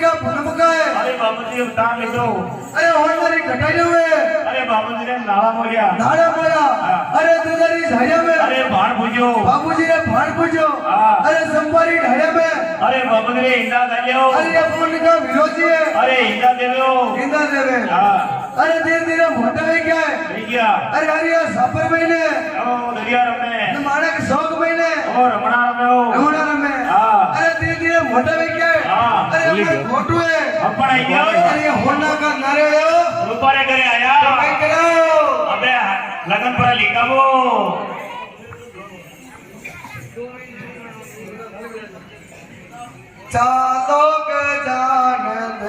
का पूनम का है अरे बाबू जी उतार ले दो अरे होनारी घटाई हुए अरे बाबू जी ने नाला मोया नाड़ा मोया अरे तुझारी झाड़िया में अरे भाड़ पूजो बाबूजी ने भाड़ पूजो हाँ। अरे संपारी ढाया में अरे बाबू जी ने इंदा दलियो अरे ये पुण्य का विरोधी है अरे इंदा देवो इंदा देवे हाँ अरे धीरे धीरे मोटा हो गया है नहीं क्या अरे हरिया सापर महीने ओ दरिया रमे माणक शौक महीने ओ रमणा रमे हो रमणा में हाँ अरे धीरे धीरे मोटा हो गया है हाँ अरे अपने फोटो है अपन आई गया अरे ये होना का नारे हो ऊपर करे आया क्या करो अबे लगन पर लिखा वो चालो गजानन